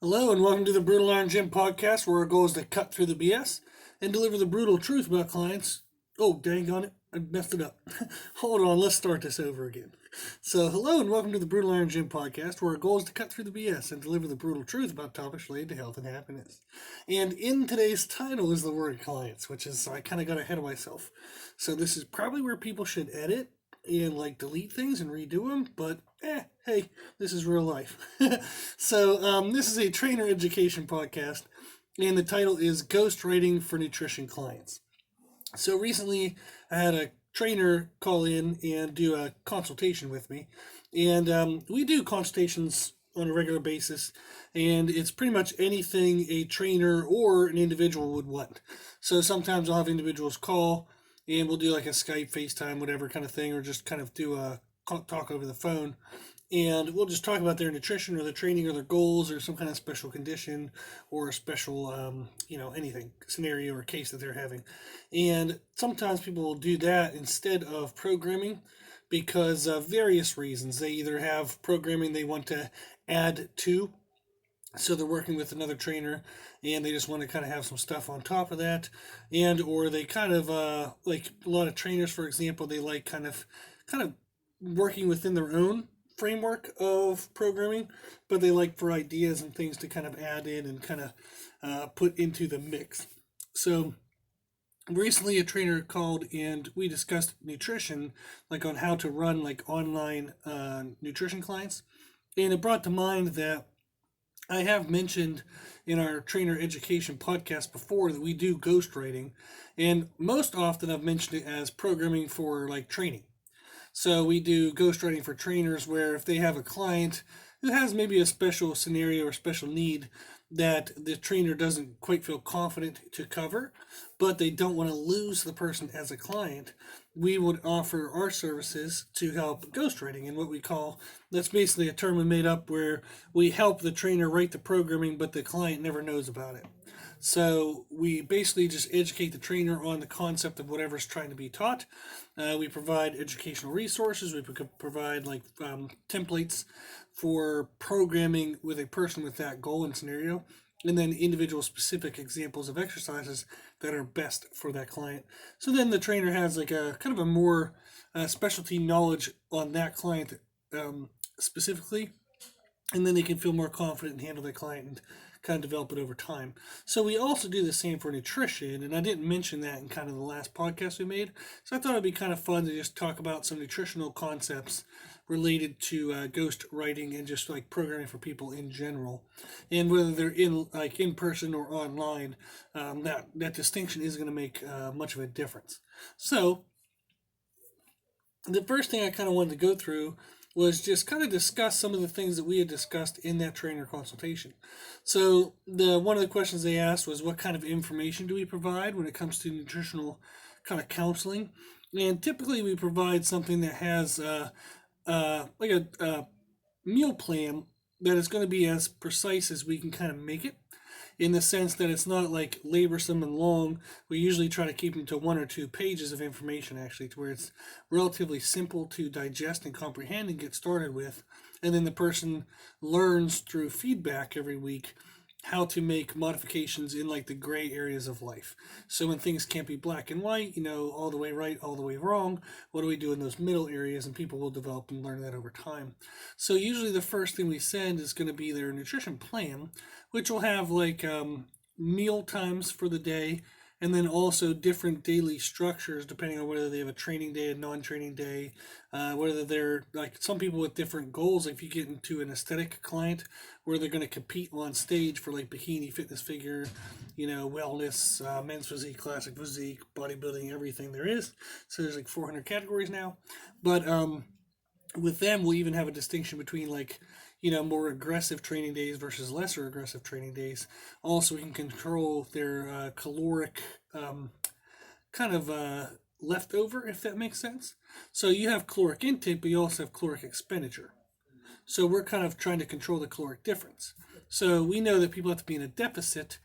Hello and welcome to the Brutal Iron Gym podcast, where our goal is to cut through the BS and deliver the brutal truth about clients. Oh, dang on it, I messed it up. Hold on, let's start this over again. So, hello and welcome to the Brutal Iron Gym podcast, where our goal is to cut through the BS and deliver the brutal truth about topics related to health and happiness. And in today's title is the word clients, which is, I kind of got ahead of myself. So, this is probably where people should edit and delete things and redo them, but hey, this is real life. So this is a trainer education podcast, and the title is Ghostwriting for Nutrition Clients. So recently I had a trainer call in and do a consultation with me, and we do consultations on a regular basis, and it's pretty much anything a trainer or an individual would want. So sometimes I'll have individuals call and we'll do like a Skype, FaceTime, whatever kind of thing, or just kind of do a talk over the phone. And we'll just talk about their nutrition or their training or their goals or some kind of special condition or a special, anything, scenario or case that they're having. And sometimes people will do that instead of programming because of various reasons. They either have programming they want to add to, so they're working with another trainer and they just want to kind of have some stuff on top of that, and or they kind of like a lot of trainers, for example, they like kind of working within their own framework of programming, but they like for ideas and things to kind of add in and kind of put into the mix. So recently a trainer called and we discussed nutrition, like on how to run like online nutrition clients, and it brought to mind that I have mentioned in our trainer education podcast before that we do ghostwriting, and most often I've mentioned it as programming for like training. So we do ghostwriting for trainers where if they have a client who has maybe a special scenario or special need that the trainer doesn't quite feel confident to cover, but they don't want to lose the person as a client, we would offer our services to help ghostwriting. And what we call, that's basically a term we made up where we help the trainer write the programming, but the client never knows about it. So we basically just educate the trainer on the concept of whatever's trying to be taught. We provide educational resources. We provide templates for programming with a person with that goal and scenario, and then individual specific examples of exercises that are best for that client. So then the trainer has like a kind of a more specialty knowledge on that client specifically, and then they can feel more confident and handle that client and kind of develop it over time. So we also do the same for nutrition, and I didn't mention that in kind of the last podcast we made. So I thought it'd be kind of fun to just talk about some nutritional concepts related to ghost writing and just like programming for people in general, and whether they're in person or online, that distinction is going to make much of a difference. So the first thing I kind of wanted to go through was just kind of discuss some of the things that we had discussed in that trainer consultation. So one of the questions they asked was, what kind of information do we provide when it comes to nutritional kind of counseling? And typically we provide something that has like a meal plan that is going to be as precise as we can kind of make it, in the sense that it's not like laborsome and long. We usually try to keep them to 1 or 2 pages of information, actually, to where it's relatively simple to digest and comprehend and get started with. And then the person learns through feedback every week how to make modifications in like the gray areas of life. So when things can't be black and white, all the way right, all the way wrong, what do we do in those middle areas? And people will develop and learn that over time. So usually the first thing we send is going to be their nutrition plan, which will have like meal times for the day, and then also different daily structures depending on whether they have a training day, a non-training day, whether they're like some people with different goals. Like if you get into an aesthetic client where they're going to compete on stage for like bikini, fitness figure, wellness, men's physique, classic physique, bodybuilding, everything there is. So there's like 400 categories now. But with them, we'll even have a distinction between more aggressive training days versus lesser aggressive training days. Also, we can control their caloric leftover, if that makes sense. So you have caloric intake, but you also have caloric expenditure. So we're kind of trying to control the caloric difference. So we know that people have to be in a deficit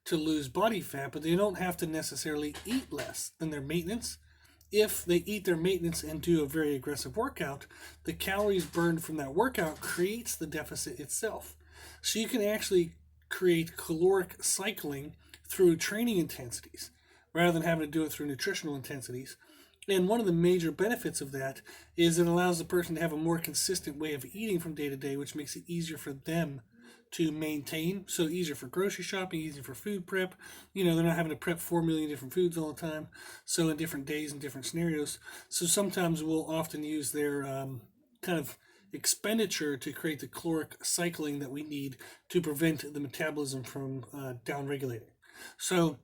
to lose body fat, but they don't have to necessarily eat less than their maintenance. If they eat their maintenance and do a very aggressive workout, the calories burned from that workout creates the deficit itself. So you can actually create caloric cycling through training intensities rather than having to do it through nutritional intensities. And one of the major benefits of that is it allows the person to have a more consistent way of eating from day to day, which makes it easier for them to maintain. So easier for grocery shopping, easier for food prep. They're not having to prep 4 million different foods all the time. So in different days and different scenarios. So sometimes we'll often use their kind of expenditure to create the caloric cycling that we need to prevent the metabolism from downregulating. So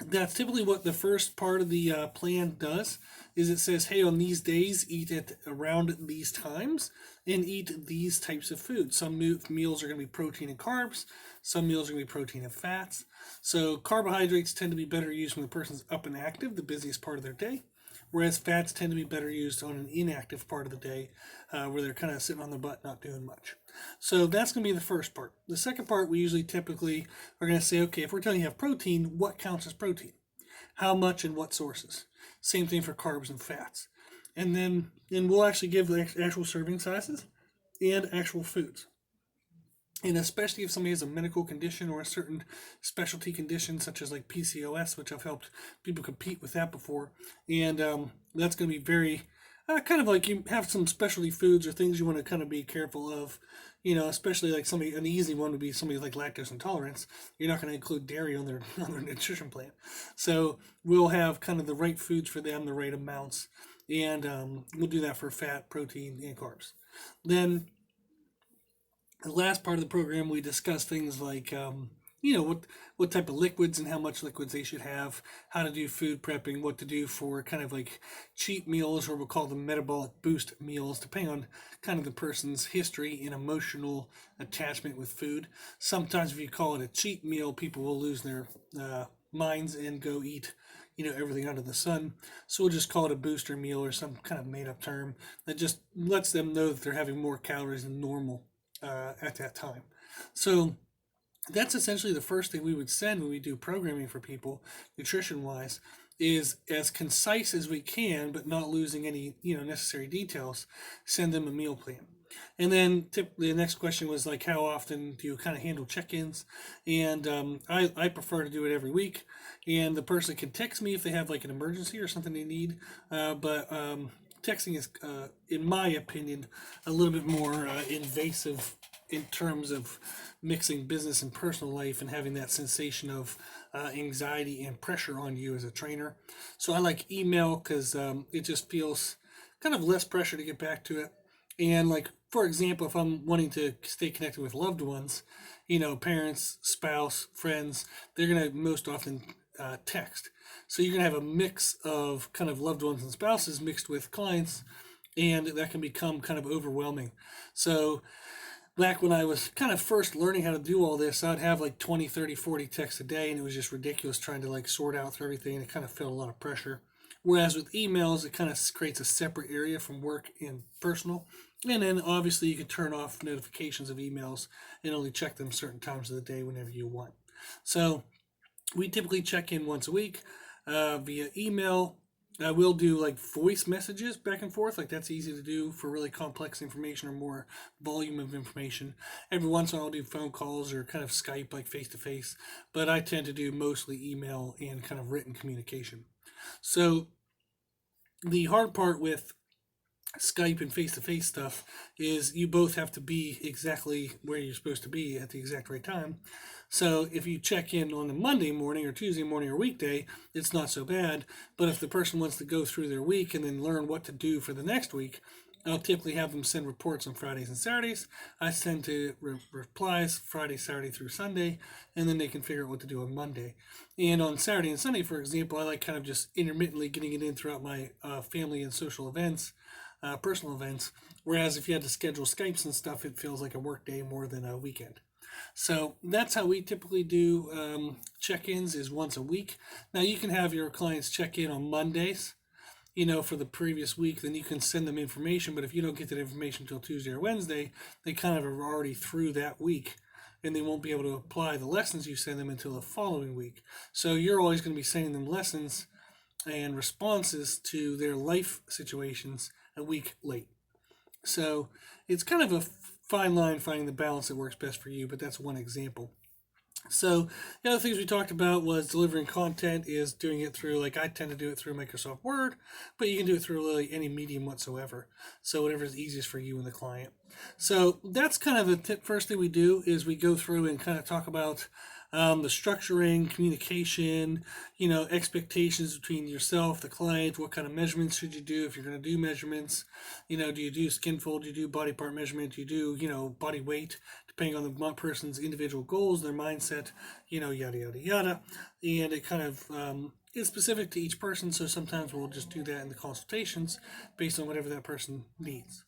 that's typically what the first part of the plan does. Is it says, hey, on these days eat at around these times and eat these types of food. Some meals are going to be protein and carbs, some meals are going to be protein and fats. So carbohydrates tend to be better used when the person's up and active, the busiest part of their day, whereas fats tend to be better used on an inactive part of the day, where they're kind of sitting on their butt not doing much. So that's going to be the first part. The second part, we usually typically are going to say, okay, if we're telling you have protein, what counts as protein? How much and what sources? Same thing for carbs and fats. And we'll actually give the actual serving sizes and actual foods. And especially if somebody has a medical condition or a certain specialty condition, such as like PCOS, which I've helped people compete with that before. And that's going to be very kind of like you have some specialty foods or things you want to kind of be careful of. Especially like an easy one would be somebody like lactose intolerance. You're not going to include dairy on their nutrition plan. So we'll have kind of the right foods for them, the right amounts. And we'll do that for fat, protein, and carbs. Then the last part of the program, we discuss things like, what type of liquids and how much liquids they should have, how to do food prepping, what to do for kind of like cheat meals, or we'll call them metabolic boost meals, depending on kind of the person's history and emotional attachment with food. Sometimes if you call it a cheat meal, people will lose their minds and go eat everything under the sun. So we'll just call it a booster meal or some kind of made up term that just lets them know that they're having more calories than normal at that time. So that's essentially the first thing we would send when we do programming for people, nutrition wise, is as concise as we can, but not losing any necessary details. Send them a meal plan. And then the next question was like, how often do you kind of handle check-ins? And I prefer to do it every week. And the person can text me if they have like an emergency or something they need. But texting is, in my opinion, a little bit more invasive in terms of mixing business and personal life and having that sensation of anxiety and pressure on you as a trainer. So I like email because it just feels kind of less pressure to get back to it. And like, for example, if I'm wanting to stay connected with loved ones, parents, spouse, friends, they're going to most often text. So you're going to have a mix of kind of loved ones and spouses mixed with clients, and that can become kind of overwhelming. So back when I was kind of first learning how to do all this, I'd have like 20, 30, 40 texts a day, and it was just ridiculous trying to like sort out through everything, and it kind of felt a lot of pressure. Whereas with emails, it kind of creates a separate area from work and personal. And then obviously you can turn off notifications of emails and only check them certain times of the day whenever you want. So we typically check in once a week via email. We'll do like voice messages back and forth. Like that's easy to do for really complex information or more volume of information. Every once in a while I'll do phone calls or kind of Skype, like face to face. But I tend to do mostly email and kind of written communication. So the hard part with Skype and face-to-face stuff is you both have to be exactly where you're supposed to be at the exact right time. So if you check in on a Monday morning or Tuesday morning or weekday, it's not so bad. But if the person wants to go through their week and then learn what to do for the next week, I'll typically have them send reports on Fridays and Saturdays. I send to replies Friday, Saturday through Sunday, and then they can figure out what to do on Monday. And on Saturday and Sunday, for example, I like kind of just intermittently getting it in throughout my family and social events, personal events. Whereas if you had to schedule Skypes and stuff, it feels like a work day more than a weekend. So that's how we typically do check-ins, is once a week. Now you can have your clients check in on Mondays, for the previous week, then you can send them information. But if you don't get that information until Tuesday or Wednesday, they kind of are already through that week, and they won't be able to apply the lessons you send them until the following week. So you're always going to be sending them lessons and responses to their life situations a week late. So it's kind of a fine line finding the balance that works best for you, but that's one example. So the other things we talked about was delivering content is doing it through, like I tend to do it through Microsoft Word, but you can do it through really any medium whatsoever. So whatever is easiest for you and the client. So that's kind of the first thing we do is we go through and kind of talk about the structuring, communication, expectations between yourself, the client, what kind of measurements should you do if you're going to do measurements, do you do skin fold, do you do body part measurement, do you do, body weight, depending on the person's individual goals, their mindset, yada, yada, yada. And it kind of is specific to each person. So sometimes we'll just do that in the consultations based on whatever that person needs.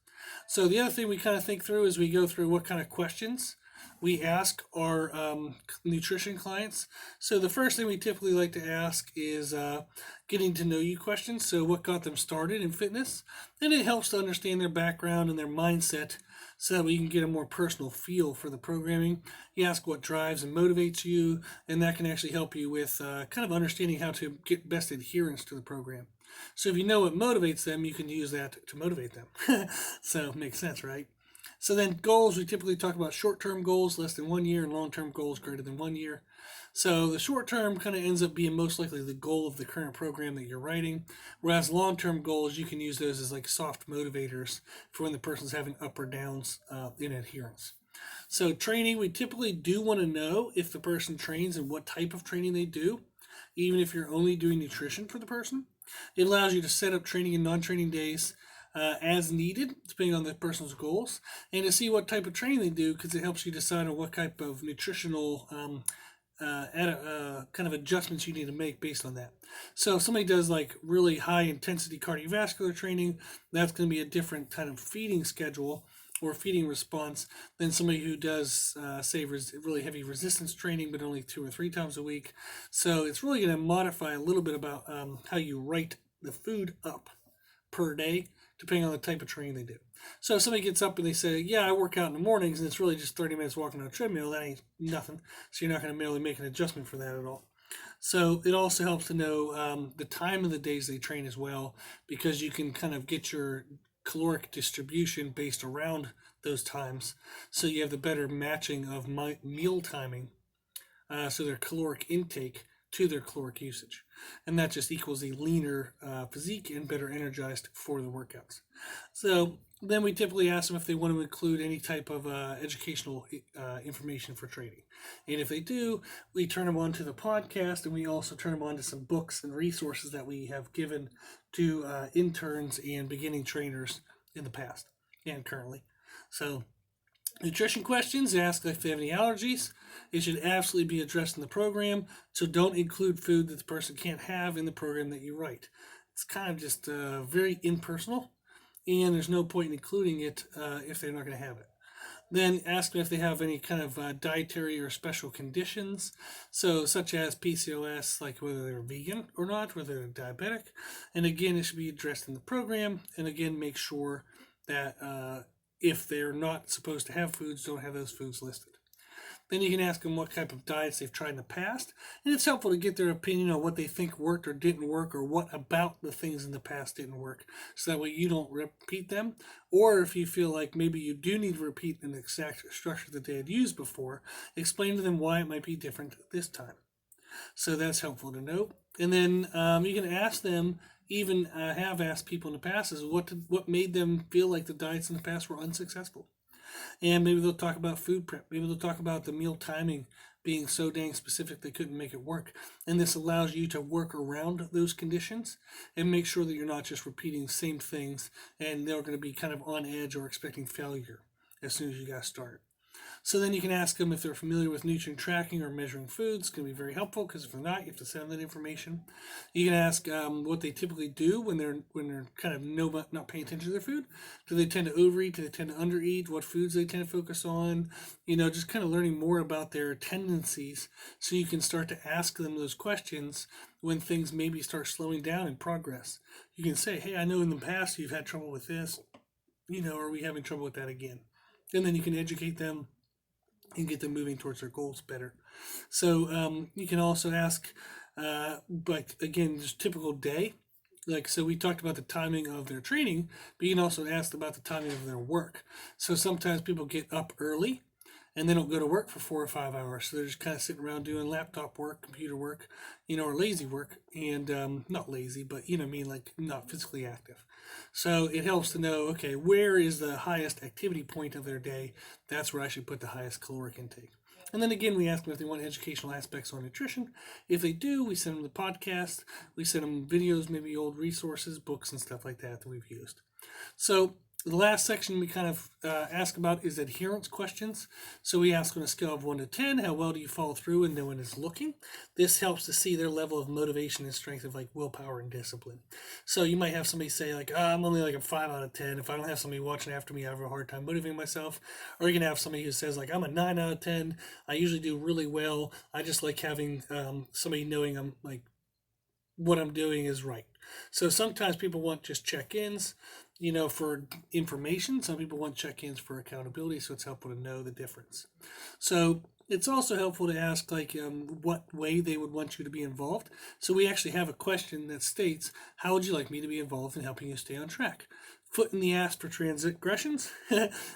So the other thing we kind of think through is we go through what kind of questions we ask our nutrition clients. So the first thing we typically like to ask is getting to know you questions. So what got them started in fitness? And it helps to understand their background and their mindset so that we can get a more personal feel for the programming. You ask what drives and motivates you, and that can actually help you with kind of understanding how to get best adherence to the program. So if you know what motivates them, you can use that to motivate them. So it makes sense, right? So then goals, we typically talk about short-term goals, less than 1 year, and long-term goals greater than 1 year. So the short-term kind of ends up being most likely the goal of the current program that you're writing, whereas long-term goals, you can use those as like soft motivators for when the person's having up or downs in adherence. So training, we typically do want to know if the person trains and what type of training they do, even if you're only doing nutrition for the person. It allows you to set up training and non-training days as needed, depending on the person's goals, and to see what type of training they do, because it helps you decide on what type of nutritional kind of adjustments you need to make based on that. So if somebody does like really high intensity cardiovascular training, that's going to be a different kind of feeding schedule or feeding response than somebody who does, say, really heavy resistance training, but only 2 or 3 times a week. So it's really going to modify a little bit about how you write the food up per day, depending on the type of training they do. So if somebody gets up and they say, yeah, I work out in the mornings and it's really just 30 minutes walking on a treadmill, that ain't nothing. So you're not going to merely make an adjustment for that at all. So it also helps to know the time of the days they train as well, because you can kind of get your caloric distribution based around those times. So you have the better matching of meal timing, so their caloric intake to their caloric usage. And that just equals a leaner physique and better energized for the workouts. So then we typically ask them if they want to include any type of educational information for training. And if they do, we turn them on to the podcast, and we also turn them on to some books and resources that we have given to interns and beginning trainers in the past and currently. So nutrition questions, ask if they have any allergies. It should absolutely be addressed in the program, so don't include food that the person can't have in the program that you write. It's kind of just very impersonal, and there's no point in including it if they're not going to have it. Then ask them if they have any kind of dietary or special conditions, so such as PCOS, like whether they're vegan or not, whether they're diabetic. And again, it should be addressed in the program. And again, make sure that if they're not supposed to have foods, don't have those foods listed. Then you can ask them what type of diets they've tried in the past, and it's helpful to get their opinion on what they think worked or didn't work, or what about the things in the past didn't work, so that way you don't repeat them. Or if you feel like maybe you do need to repeat an exact structure that they had used before, explain to them why it might be different this time. So that's helpful to know. And then you can ask them, even have asked people in the past, is what made them feel like the diets in the past were unsuccessful. And maybe they'll talk about food prep. Maybe they'll talk about the meal timing being so dang specific they couldn't make it work. And this allows you to work around those conditions and make sure that you're not just repeating the same things and they're going to be kind of on edge or expecting failure as soon as you guys start. So then you can ask them if they're familiar with nutrient tracking or measuring foods. It's going to be very helpful, because if they're not, you have to send them that information. You can ask what they typically do when they're kind of not paying attention to their food. Do they tend to overeat? Do they tend to undereat? What foods they tend to focus on? Just kind of learning more about their tendencies, so you can start to ask them those questions when things maybe start slowing down in progress. You can say, hey, I know in the past you've had trouble with this. Are we having trouble with that again? And then you can educate them and get them moving towards their goals better. So you can also ask, like, again, just typical day. Like, so we talked about the timing of their training, but you can also ask about the timing of their work. So sometimes people get up early and they don't go to work for 4 or 5 hours. So they're just kind of sitting around doing laptop work, computer work, or lazy work, and not lazy, but what I mean, like not physically active. So it helps to know, okay, where is the highest activity point of their day? That's where I should put the highest caloric intake. And then again, we ask them if they want educational aspects on nutrition. If they do, we send them the podcast. We send them videos, maybe old resources, books, and stuff like that we've used. So the last section we kind of ask about is adherence questions. So we ask on a scale of 1 to 10, how well do you follow through and no one is looking? This helps to see their level of motivation and strength of like willpower and discipline. So you might have somebody say like, I'm only like a 5 out of 10. If I don't have somebody watching after me, I have a hard time motivating myself. Or you can have somebody who says like, I'm a 9 out of 10. I usually do really well. I just like having somebody knowing I'm like, what I'm doing is right. So sometimes people want just check-ins, for information. Some people want check-ins for accountability, so it's helpful to know the difference. So it's also helpful to ask what way they would want you to be involved. So we actually have a question that states, how would you like me to be involved in helping you stay on track? Foot in the ass for transgressions,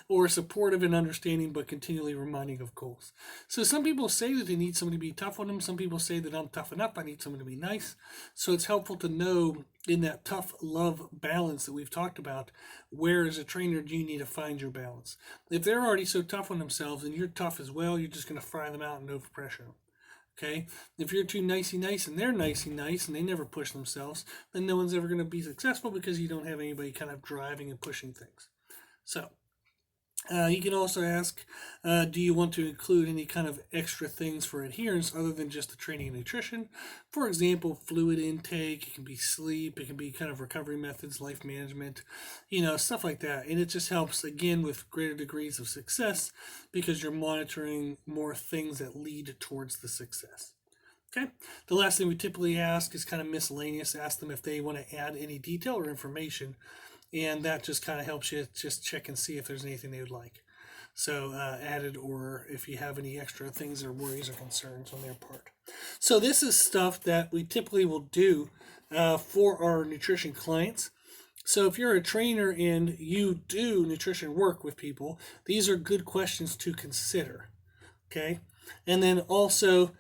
or supportive and understanding but continually reminding of goals. So some people say that they need somebody to be tough on them. Some people say that I'm tough enough, I need someone to be nice. So it's helpful to know in that tough love balance that we've talked about, where as a trainer do you need to find your balance? If they're already so tough on themselves and you're tough as well, you're just going to fry them out and overpressure them. Okay, if you're too nicey nice and they're nicey nice and they never push themselves, then no one's ever going to be successful because you don't have anybody kind of driving and pushing things. So you can also ask, do you want to include any kind of extra things for adherence other than just the training and nutrition? For example, fluid intake, it can be sleep, it can be kind of recovery methods, life management, stuff like that. And it just helps, again, with greater degrees of success because you're monitoring more things that lead towards the success. Okay. The last thing we typically ask is kind of miscellaneous. Ask them if they want to add any detail or information, and that just kind of helps you just check and see if there's anything they would like. So added, or if you have any extra things or worries or concerns on their part. So this is stuff that we typically will do for our nutrition clients. So if you're a trainer and you do nutrition work with people, these are good questions to consider. Okay. And then also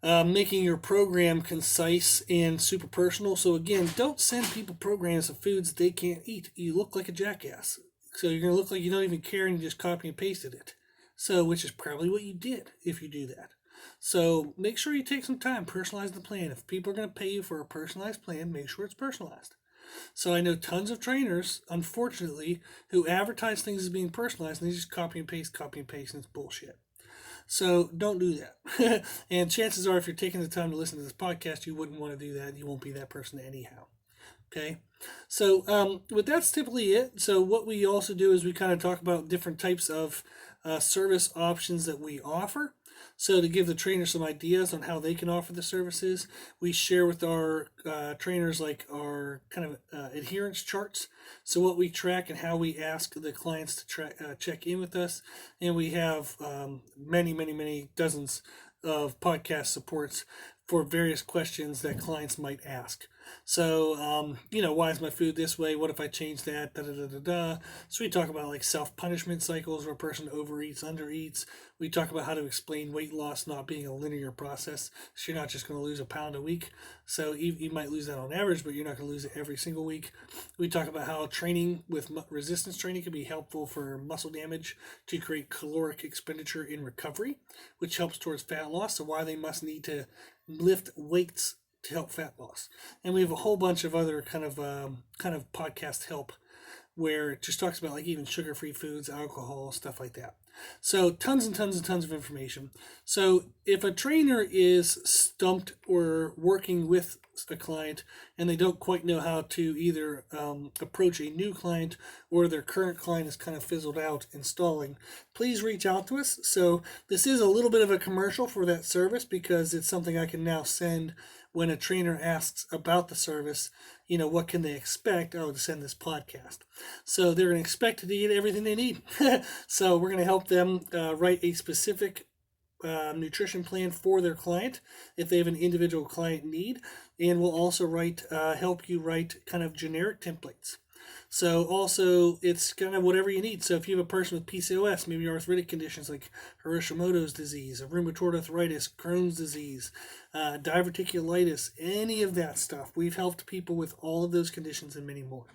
making your program concise and super personal. So again, don't send people programs of foods they can't eat. You look like a jackass. So you're going to look like you don't even care and you just copy and pasted it. So, which is probably what you did if you do that. So make sure you take some time, personalize the plan. If people are going to pay you for a personalized plan, make sure it's personalized. So I know tons of trainers, unfortunately, who advertise things as being personalized and they just copy and paste, and it's bullshit. So don't do that. And chances are, if you're taking the time to listen to this podcast, you wouldn't want to do that. You won't be that person anyhow. Okay. So but that's typically it. So what we also do is we kind of talk about different types of service options that we offer. So to give the trainer some ideas on how they can offer the services, we share with our trainers like our kind of adherence charts. So what we track and how we ask the clients to check in with us. And we have many dozens of podcast supports for various questions that clients might ask. So, why is my food this way? What if I change that? So we talk about like self-punishment cycles where a person overeats, undereats. We talk about how to explain weight loss not being a linear process. So you're not just going to lose a pound a week. So you might lose that on average, but you're not going to lose it every single week. We talk about how training with resistance training can be helpful for muscle damage to create caloric expenditure in recovery, which helps towards fat loss. So why they must need to lift weights to help fat loss. And we have a whole bunch of other kind of podcast help where it just talks about like even sugar-free foods, alcohol, stuff like that. So tons and tons of information. So if a trainer is stumped or working with a client and they don't quite know how to either approach a new client or their current client is kind of fizzled out installing, please reach out to us. So this is a little bit of a commercial for that service because it's something I can now send when a trainer asks about the service, what can they expect? Oh, to send this podcast. So they're going to expect to get everything they need. So we're going to help them write a specific nutrition plan for their client if they have an individual client need. And we'll also help you write kind of generic templates. So also, it's kind of whatever you need. So if you have a person with PCOS, maybe arthritic conditions like Hashimoto's disease, rheumatoid arthritis, Crohn's disease, diverticulitis, any of that stuff, we've helped people with all of those conditions and many more.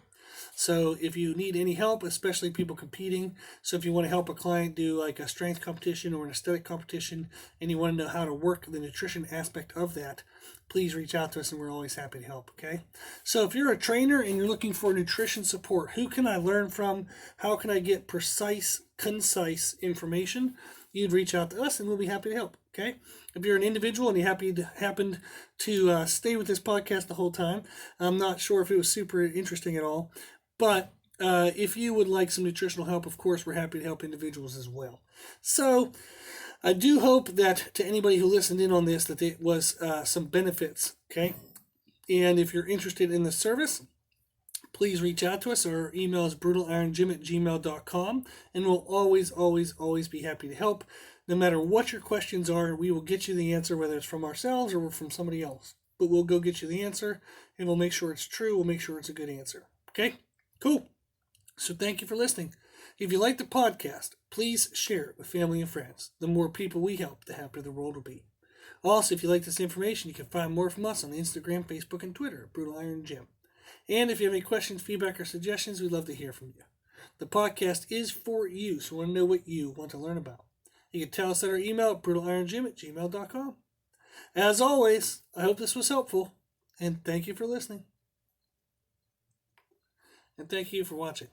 So if you need any help, especially people competing, so if you want to help a client do like a strength competition or an aesthetic competition, and you want to know how to work the nutrition aspect of that, please reach out to us and we're always happy to help, okay? So if you're a trainer and you're looking for nutrition support, who can I learn from? How can I get precise, concise information? You'd reach out to us and we'll be happy to help, okay? If you're an individual and you happened to stay with this podcast the whole time, I'm not sure if it was super interesting at all, but if you would like some nutritional help, of course, we're happy to help individuals as well. So I do hope that to anybody who listened in on this, that it was some benefits, okay? And if you're interested in the service, please reach out to us. Our email is brutalironGym@gmail.com, and we'll always, always, always be happy to help. No matter what your questions are, we will get you the answer, whether it's from ourselves or from somebody else. But we'll go get you the answer, and we'll make sure it's true. We'll make sure it's a good answer. Okay? Cool. So thank you for listening. If you like the podcast, please share it with family and friends. The more people we help, the happier the world will be. Also, if you like this information, you can find more from us on Instagram, Facebook, and Twitter at Brutal Iron Gym. And if you have any questions, feedback, or suggestions, we'd love to hear from you. The podcast is for you, so we want to know what you want to learn about. You can tell us at our email at brutalirongym@gmail.com. As always, I hope this was helpful, and thank you for listening. And thank you for watching.